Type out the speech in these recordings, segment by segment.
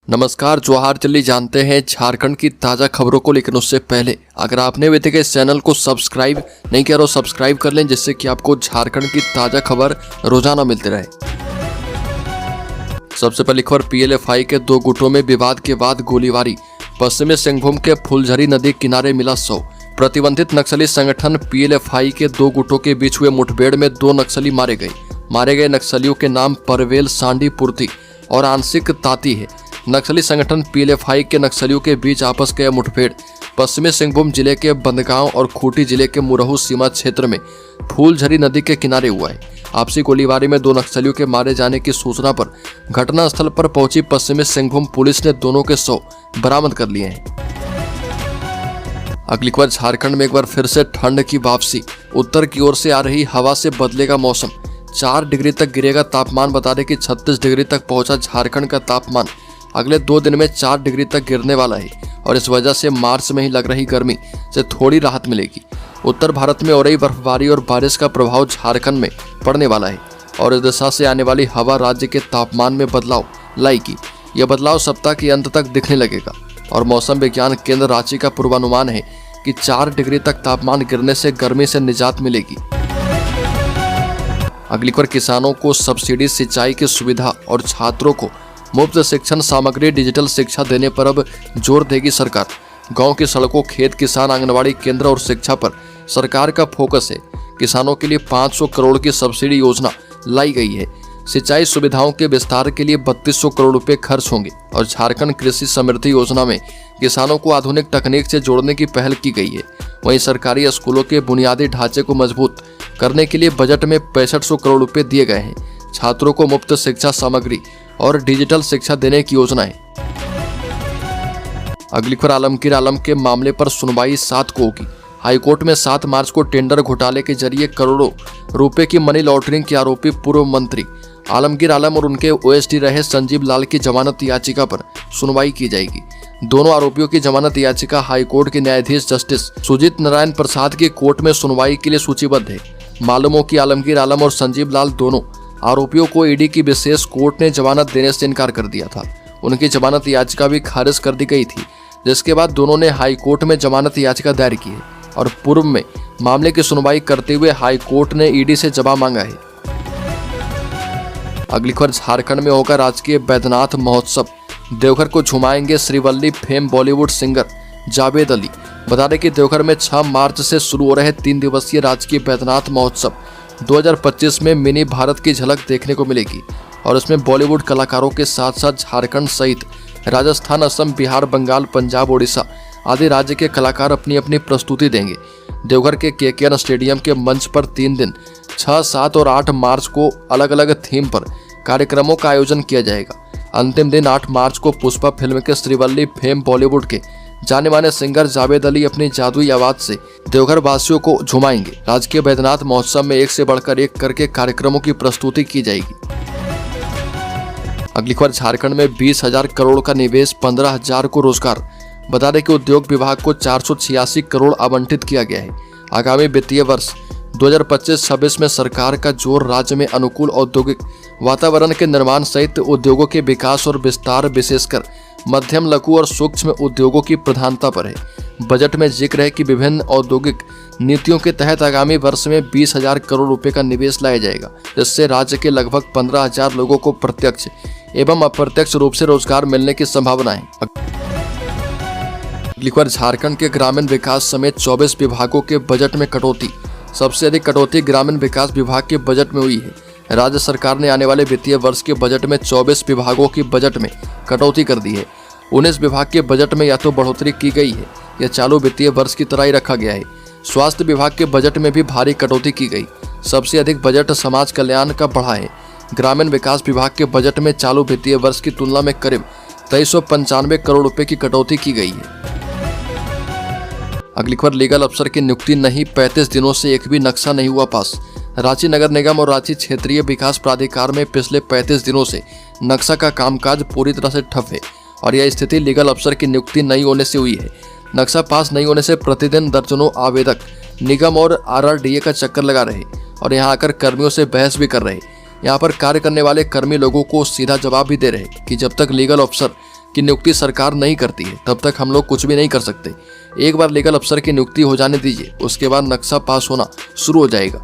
नमस्कार, जोहार। जल्दी जानते हैं झारखंड की ताज़ा खबरों को, लेकिन उससे पहले अगर आपने अभी तक इस चैनल को सब्सक्राइब नहीं किया तो सब्सक्राइब कर लें, जिससे कि आपको झारखंड की ताज़ा खबर रोजाना मिलती रहे। सबसे पहली खबर, पीएलएफआई के दो गुटों में विवाद के बाद गोलीबारी। पश्चिमी सिंहभूम के फुलझरी नदी किनारे मिला शव। प्रतिबंधित नक्सली संगठन पीएलएफआई के दो गुटों के बीच हुए मुठभेड़ में दो नक्सली मारे गए नक्सलियों के नाम परवेल सांडी पूर्ति और आंशिक ताती है। नक्सली संगठन पीएलएफआई के नक्सलियों के बीच आपस का मुठभेड़ पश्चिमी सिंहभूम जिले के बंदगांव और खूंटी जिले के मुरहू सीमा क्षेत्र में फूलझरी नदी के किनारे हुआ है। आपसी गोलीबारी में दो नक्सलियों के मारे जाने की सूचना पर घटनास्थल पर पहुंची पश्चिमी सिंहभूम पुलिस ने दोनों के शव बरामद कर लिए हैं। अगली खबर, झारखंड में एक बार फिर से ठंड की वापसी। उत्तर की ओर से आ रही हवा से बदलेगा मौसम। 4 डिग्री तक गिरेगा तापमान। बता दें कि 36 डिग्री तक पहुंचा झारखंड का तापमान। अगले 2 दिन में 4 डिग्री तक गिरने वाला है और इस वजह से मार्च में ही लग रही गर्मी से थोड़ी राहत मिलेगी। उत्तर भारत में हो रही बर्फबारी और बारिश का प्रभाव झारखंड में पड़ने वाला है और इस दिशा से आने वाली हवा राज्य के तापमान में बदलाव लाएगी। यह बदलाव सप्ताह के अंत तक दिखने लगेगा और मौसम विज्ञान केंद्र रांची का पूर्वानुमान है कि 4 डिग्री तक तापमान गिरने से गर्मी से निजात मिलेगी। अगली खबर, किसानों को सब्सिडी सिंचाई की सुविधा और छात्रों को मुफ्त शिक्षण सामग्री डिजिटल शिक्षा देने पर अब जोर देगी सरकार। गांव की सड़कों, खेत, किसान, आंगनबाड़ी केंद्र और शिक्षा पर सरकार का फोकस है। किसानों के लिए 500 करोड़ की सब्सिडी योजना लाई गई है। सिंचाई सुविधाओं के विस्तार के लिए 3200 करोड़ रुपए खर्च होंगे और झारखंड कृषि समृद्धि योजना में किसानों को आधुनिक तकनीक से जोड़ने की पहल की गई है। वहीं सरकारी स्कूलों के बुनियादी ढांचे को मजबूत करने के लिए बजट में 6500 करोड़ रुपए दिए गए हैं। छात्रों को मुफ्त शिक्षा सामग्री और डिजिटल शिक्षा देने की योजना है। अगली खबर, आलमगीर आलम के मामले पर सुनवाई 7 को होगी। हाईकोर्ट में 7 मार्च को टेंडर घोटाले के जरिए करोड़ों रुपए की मनी लॉन्ड्रिंग के आरोपी पूर्व मंत्री आलमगीर आलम और उनके ओएसडी रहे संजीव लाल की जमानत याचिका पर सुनवाई की जाएगी। दोनों आरोपियों की जमानत याचिका हाईकोर्ट के न्यायाधीश जस्टिस सुजीत नारायण प्रसाद की कोर्ट में सुनवाई के लिए सूचीबद्ध है। मालूम हो कि आलमगीर आलम और संजीव लाल दोनों आरोपियों को ईडी की विशेष कोर्ट ने जमानत देने से इनकार कर दिया था। उनकी जमानत याचिका भी खारिज कर दी गई थी, जिसके बाद दोनों ने हाई कोर्ट में जमानत याचिका दायर की है और पूर्व में मामले की सुनवाई करते हुए हाई कोर्ट ने ईडी से जवाब मांगा है। अगली खबर, झारखंड में होगा राजकीय बैद्यनाथ महोत्सव। देवघर को झुमाएंगे श्रीवल्ली फेम बॉलीवुड सिंगर जावेद अली। बता दें कि देवघर में 6 मार्च से शुरू हो रहे 3 दिवसीय राजकीय बैद्यनाथ महोत्सव 2025 में मिनी भारत की झलक देखने को मिलेगी और इसमें बॉलीवुड कलाकारों के साथ साथ झारखंड सहित राजस्थान, असम, बिहार, बंगाल, पंजाब, ओडिशा आदि राज्य के कलाकार अपनी अपनी प्रस्तुति देंगे। देवघर के केकेआर स्टेडियम के मंच पर 3 दिन 6, 7 और 8 मार्च को अलग अलग थीम पर कार्यक्रमों का आयोजन किया जाएगा। अंतिम दिन 8 मार्च को पुष्पा फिल्म के श्रीवल्ली फेम बॉलीवुड के जाने माने सिंगर जावेद अली अपनी जादुई आवाज से देवघर वासियों को झुमाएंगे। राजकीय बैद्यनाथ महोत्सव में एक से बढ़कर एक करके कार्यक्रमों की प्रस्तुति की जाएगी। अगली खबर, झारखंड में 20,000 करोड़ का निवेश, 15,000 को रोजगार। बता दें कि उद्योग विभाग को 486 करोड़ आवंटित किया गया है। आगामी वित्तीय वर्ष 2025-26 में सरकार का जोर राज्य में अनुकूल औद्योगिक वातावरण के निर्माण सहित उद्योगों के विकास और विस्तार, विशेषकर मध्यम, लघु और सूक्ष्म उद्योगों की प्रधानता पर है। बजट में जिक्र है कि विभिन्न औद्योगिक नीतियों के तहत आगामी वर्ष में 20,000 करोड़ रुपए का निवेश लाया जाएगा, जिससे राज्य के लगभग 15,000 लोगों को प्रत्यक्ष एवं अप्रत्यक्ष रूप से रोजगार मिलने की संभावना है। अगली खबर, झारखंड के ग्रामीण विकास समेत 24 विभागों के बजट में कटौती। सबसे अधिक कटौती ग्रामीण विकास विभाग के बजट में हुई है। राज्य सरकार ने आने वाले वित्तीय वर्ष के बजट में 24 विभागों की बजट में कटौती कर दी है। 19 विभाग के बजट में या तो बढ़ोतरी की गई है या चालू वित्तीय वर्ष की तरह ही रखा गया है। स्वास्थ्य विभाग के बजट में भी भारी कटौती की गई। सबसे अधिक बजट समाज कल्याण का बढ़ा है। ग्रामीण विकास विभाग के बजट में चालू वित्तीय वर्ष की तुलना में करीब 2395 करोड़ रुपए की कटौती की गई है। अगली खबर, लीगल अफसर की नियुक्ति नहीं, 35 दिनों से एक भी नक्शा नहीं हुआ पास। रांची नगर निगम और रांची क्षेत्रीय विकास प्राधिकार में पिछले 35 दिनों से नक्शा का कामकाज पूरी तरह से ठप है और यह स्थिति लीगल अफसर की नियुक्ति नहीं होने से हुई है। नक्शा पास नहीं होने से प्रतिदिन दर्जनों आवेदक निगम और आरआरडीए का चक्कर लगा रहे और यहाँ आकर कर्मियों से बहस भी कर रहे। यहाँ पर कार्य करने वाले कर्मी लोगों को सीधा जवाब भी दे रहे कि जब तक लीगल अफसर कि नियुक्ति सरकार नहीं करती है तब तक हम लोग कुछ भी नहीं कर सकते। एक बार लीगल अफसर की नियुक्ति हो जाने दीजिए, उसके बाद नक्शा पास होना शुरू हो जाएगा।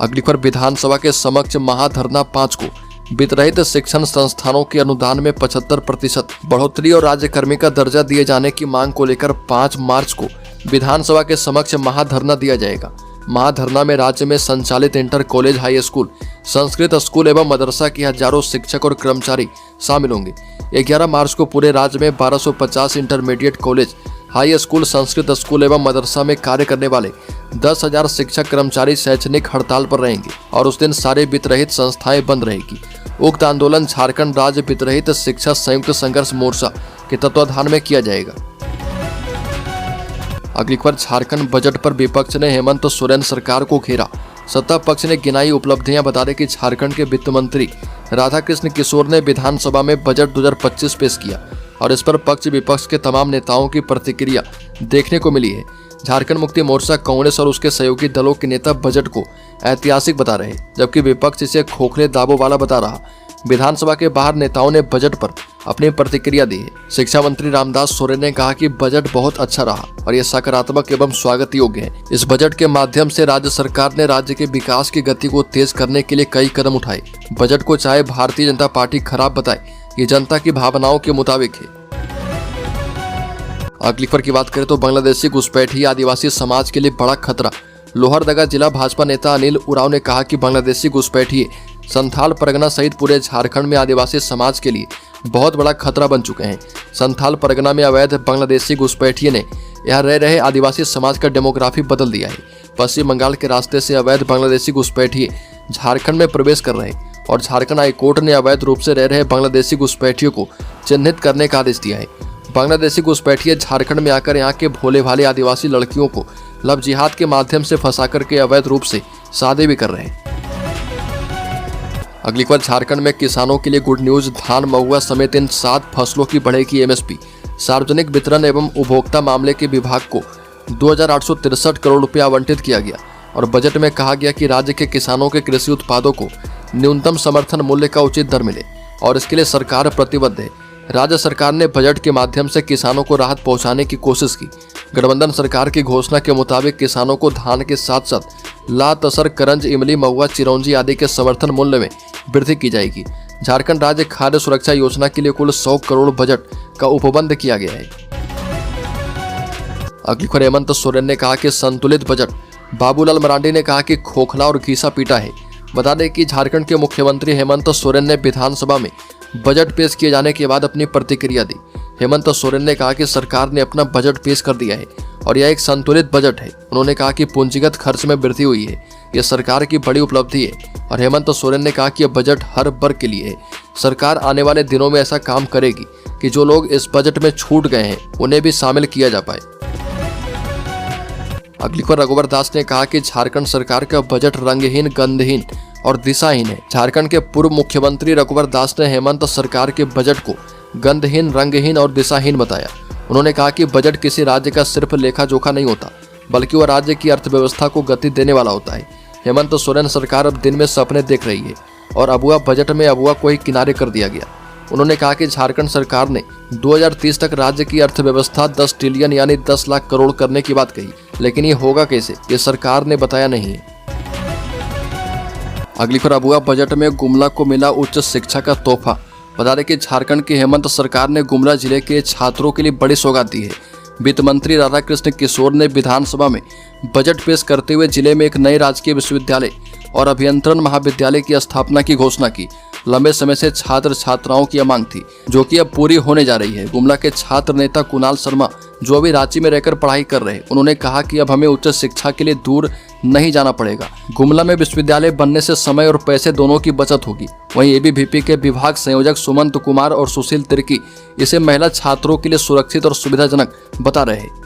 अगली खबर, विधानसभा के समक्ष महाधरना 5 को, वित्तरहित शिक्षण संस्थानों के अनुदान में 75% बढ़ोतरी और राज्यकर्मी का दर्जा दिए जाने की मांग को लेकर 5 मार्च को विधानसभा के समक्ष महाधरना दिया जाएगा। महाधरना में राज्य में संचालित inter college, high school, Sanskrit school एवं मदरसा के हजारों शिक्षक और कर्मचारी शामिल होंगे। 11 मार्च को पूरे राज्य में 1250 intermediate college, high school, Sanskrit school एवं मदरसा में कार्य करने वाले 10,000 शिक्षक कर्मचारी शैक्षणिक हड़ताल पर रहेंगे और उस दिन सारे वित्तरहित संस्थाएं बंद रहेगी। उक्त आंदोलन झारखंड राज्य वित्तरहित शिक्षा संयुक्त संघर्ष मोर्चा के तत्वाधान में किया जाएगा। अगली खबर, झारखंड बजट पर विपक्ष ने हेमंत सोरेन सरकार को घेरा। सत्ता पक्ष ने गिनाई उपलब्धियां। बता दें कि झारखंड के वित्त मंत्री राधाकृष्ण किशोर ने विधानसभा में बजट 2025 पेश किया और इस पर पक्ष विपक्ष के तमाम नेताओं की प्रतिक्रिया देखने को मिली है। झारखंड मुक्ति मोर्चा, कांग्रेस और उसके सहयोगी दलों के नेता बजट को ऐतिहासिक बता रहे, जबकि विपक्ष इसे खोखले दावों वाला बता रहा। विधानसभा के बाहर नेताओं ने बजट पर अपनी प्रतिक्रिया दी है। शिक्षा मंत्री रामदास सोरेन ने कहा कि बजट बहुत अच्छा रहा और यह सकारात्मक एवं स्वागत योग्य है। इस बजट के माध्यम से राज्य सरकार ने राज्य के विकास की गति को तेज करने के लिए कई कदम उठाए। बजट को चाहे भारतीय जनता पार्टी खराब बताए, ये जनता की भावनाओं के मुताबिक है। अगली खबर की बात करें तो बांग्लादेशी घुसपैठी आदिवासी समाज के लिए बड़ा खतरा। लोहरदगा जिला भाजपा नेता अनिल उरांव ने कहा कि बांग्लादेशी घुसपैठी संथाल परगना सहित पूरे झारखंड में आदिवासी समाज के लिए बहुत बड़ा खतरा बन चुके हैं। संथाल परगना में अवैध बांग्लादेशी घुसपैठियों ने यहाँ रह रहे आदिवासी समाज का डेमोग्राफी बदल दिया है। पश्चिम बंगाल के रास्ते से अवैध बांग्लादेशी घुसपैठिए झारखंड में प्रवेश कर रहे हैं और झारखंड हाईकोर्ट ने अवैध रूप से रह रहे बांग्लादेशी घुसपैठियों को चिन्हित करने का आदेश दिया है। बांग्लादेशी घुसपैठिए झारखंड में आकर यहाँ के भोले भाले आदिवासी लड़कियों को लव जिहाद के माध्यम से फंसा करके अवैध रूप से शादी भी कर रहे हैं। अगली बार, झारखंड में किसानों के लिए गुड न्यूज। धान, महुआ समेत इन 7 फसलों की बढ़ेगी एमएसपी। सार्वजनिक वितरण एवं उपभोक्ता मामले के विभाग को 2,863 करोड़ रुपए आवंटित किया गया और बजट में कहा गया कि राज्य के किसानों के कृषि उत्पादों को न्यूनतम समर्थन मूल्य का उचित दर मिले और इसके लिए सरकार प्रतिबद्ध है। राज्य सरकार ने बजट के माध्यम से किसानों को राहत पहुंचाने की कोशिश की। गठबंधन सरकार की घोषणा के मुताबिक किसानों को धान के साथ साथ लात, असर, करंज, इमली, महुआ, चिरौंजी आदि के समर्थन मूल्य में वृद्धि की जाएगी। झारखंड राज्य खाद्य सुरक्षा योजना के लिए कुल 100 करोड़ बजट का उपबंध किया गया है। अगली खबर, हेमंत सोरेन ने कहा कि संतुलित बजट। बाबूलाल मरांडी ने कहा कि खोखला और घिसा पीटा है। बता दें कि झारखंड के मुख्यमंत्री हेमंत सोरेन ने विधानसभा में बजट पेश किए जाने के बाद अपनी प्रतिक्रिया दी। हेमंत सोरेन ने कहा कि सरकार ने अपना बजट पेश कर दिया है और यह एक संतुलित बजट है। उन्होंने कहा कि पूंजीगत खर्च में वृद्धि हुई है, यह सरकार की बड़ी उपलब्धि है और हेमंत सोरेन ने कहा कि यह बजट हर वर्ग के लिए है। सरकार आने वाले दिनों में ऐसा काम करेगी कि जो लोग इस बजट में छूट गए हैं उन्हें भी शामिल किया जा पाए। अगली खबर, रघुवर दास ने कहा कि झारखंड सरकार का बजट रंगहीन, गंधहीन और दिशाहीन है। झारखंड के पूर्व मुख्यमंत्री रघुवर दास ने हेमंत सरकार के बजट को गंधहीन, रंगहीन और दिशाहीन बताया। उन्होंने कहा कि बजट किसी राज्य का सिर्फ लेखा जोखा नहीं होता, बल्कि वह राज्य की अर्थव्यवस्था को गति देने वाला होता है। हेमंत सोरेन सरकार अब दिन में सपने देख रही है और अबुआ बजट में अबुआ को ही किनारे कर दिया गया। उन्होंने कहा कि झारखंड सरकार ने 2030 तक राज्य की अर्थव्यवस्था 10 ट्रिलियन यानी 10 लाख करोड़ करने की बात कही, लेकिन ये होगा कैसे, ये सरकार ने बताया नहीं है। अगली खबर, अबुआ बजट में गुमला को मिला उच्च शिक्षा का तोहफा। बता दें कि झारखंड की हेमंत सरकार ने गुमला जिले के छात्रों के लिए बड़ी सौगात दी है। वित्त मंत्री राधाकृष्ण किशोर ने विधानसभा में बजट पेश करते हुए जिले में एक नए राजकीय विश्वविद्यालय और अभियंत्रण महाविद्यालय की स्थापना की घोषणा की। लंबे समय से छात्र छात्राओं की मांग थी, जो कि अब पूरी होने जा रही है। गुमला के छात्र नेता कुणाल शर्मा, जो अभी रांची में रहकर पढ़ाई कर रहे हैं, उन्होंने कहा कि अब हमें उच्च शिक्षा के लिए दूर नहीं जाना पड़ेगा। गुमला में विश्वविद्यालय बनने से समय और पैसे दोनों की बचत होगी। वहीं एबीवीपी के विभाग संयोजक सुमंत कुमार और सुशील तिर्की इसे महिला छात्रों के लिए सुरक्षित और सुविधाजनक बता रहे हैं।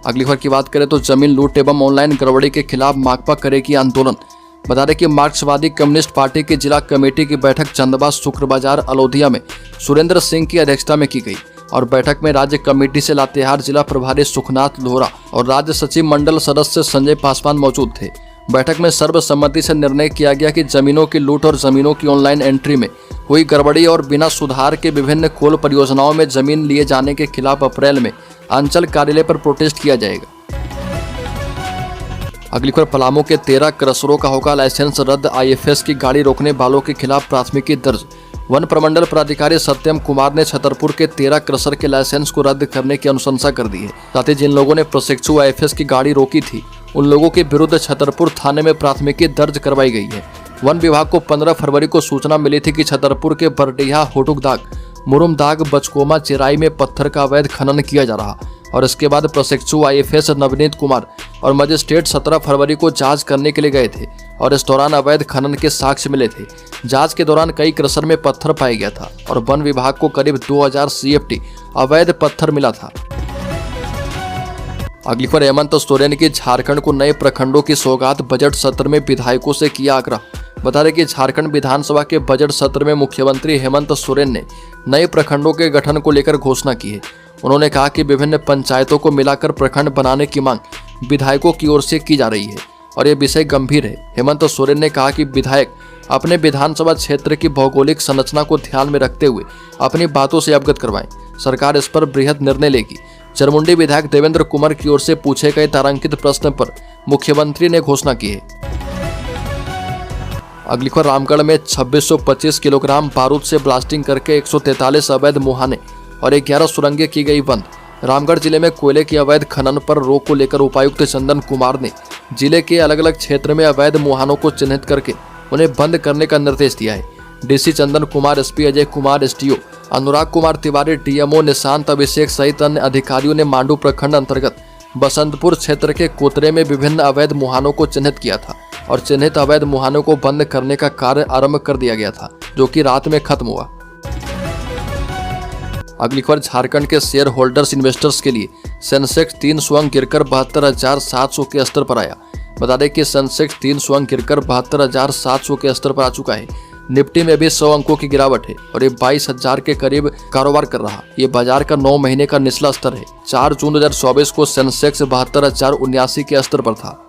अगली खबर की बात करें तो जमीन लूट एवं ऑनलाइन गड़बड़ी के खिलाफ माकपा करेगी आंदोलन। बता दें कि मार्क्सवादी कम्युनिस्ट पार्टी की जिला कमेटी की बैठक चंदवा शुक्र बाजार अलोधिया में सुरेंद्र सिंह की अध्यक्षता में की गई और बैठक में राज्य कमेटी से लातेहार जिला प्रभारी सुखनाथ लोहरा और राज्य सचिव मंडल सदस्य संजय पासवान मौजूद थे। बैठक में सर्वसम्मति से निर्णय किया गया कि जमीनों की लूट और जमीनों की ऑनलाइन एंट्री में हुई गड़बड़ी और बिना सुधार के विभिन्न कोल परियोजनाओं में जमीन लिए जाने के खिलाफ अप्रैल में अंचल कार्यालय पर प्रोटेस्ट किया जाएगा। अगली खबर, पलामू के 13 क्रशरों का होगा लाइसेंस रद्द, IFS की गाड़ी रोकने वालों के खिलाफ प्राथमिकी दर्ज। वन प्रमंडल प्राधिकारी सत्यम कुमार ने छतरपुर के 13 क्रशर के लाइसेंस को रद्द करने की अनुशंसा कर दी है। साथ ही जिन लोगों ने प्रशिक्षु IFS की गाड़ी रोकी थी उन लोगों के विरुद्ध छतरपुर थाने में प्राथमिकी दर्ज करवाई गई है। वन विभाग को 15 फरवरी को सूचना मिली थी कि छतरपुर के बरडीहा, होटुकदाग, मुरुमदाग, बचकोमा, चिराई में पत्थर का अवैध खनन किया जा रहा और इसके बाद प्रशिक्षु IFS नवनीत कुमार और मजिस्ट्रेट 17 फरवरी को जांच करने के लिए गए थे और इस दौरान अवैध खनन के साक्ष्य मिले थे। जांच के दौरान कई क्रशर में पत्थर पाया गया था और वन विभाग को करीब 2000 CFT अवैध पत्थर मिला था। अगली खबर, हेमंत सोरेन की झारखंड को नए प्रखंडों की सौगात, बजट सत्र में विधायकों से किया आग्रह। बता दें कि झारखंड विधानसभा के बजट सत्र में मुख्यमंत्री हेमंत सोरेन ने नए प्रखंडों के गठन को लेकर घोषणा की है। उन्होंने कहा कि विभिन्न पंचायतों को मिलाकर प्रखंड बनाने की मांग विधायकों की ओर से की जा रही है और यह विषय गंभीर है। हेमंत सोरेन ने कहा कि विधायक अपने विधानसभा क्षेत्र की भौगोलिक संरचना को ध्यान में रखते हुए अपनी बातों से अवगत करवाएं। सरकार इस पर बृहद निर्णय लेगी। चरमुंडी विधायक देवेंद्र कुमार की ओर से पूछे गए तारांकित प्रश्न पर मुख्यमंत्री ने घोषणा की है। अगली खबर, रामगढ़ में 2625 किलोग्राम बारूद से ब्लास्टिंग करके 143 अवैध मुहाने और 11 सुरंगें की गई बंद। रामगढ़ जिले में कोयले की अवैध खनन पर रोक को लेकर उपायुक्त चंदन कुमार ने जिले के अलग अलग क्षेत्र में अवैध मुहानों को चिन्हित करके उन्हें बंद करने का निर्देश दिया है। DC Chandan Kumar, SP Ajay Kumar, SDO अनुराग कुमार तिवारी, DMO निशांत अभिषेक सहित अन्य अधिकारियों ने मांडू प्रखंड अंतर्गत बसंतपुर क्षेत्र के कोतरे में विभिन्न अवैध मुहानों को चिन्हित किया था और चिन्हित अवैध मुहानों को बंद करने का कार्य आरंभ कर दिया गया था, जो कि रात में खत्म हुआ। अगली खबर, झारखंड के शेयर होल्डर्स इन्वेस्टर्स के लिए सेंसेक्स 300 अंक गिरकर 72,700 के स्तर पर आया। बता दें कि सेंसेक्स 300 अंक गिरकर 72,700 के स्तर पर आ चुका है। निफ्टी में भी 100 अंकों की गिरावट है और ये 22,000 के करीब कारोबार कर रहा। ये बाजार का 9 महीने का निचला स्तर है। 4 जून 2024 को सेंसेक्स 72,079 के स्तर पर था।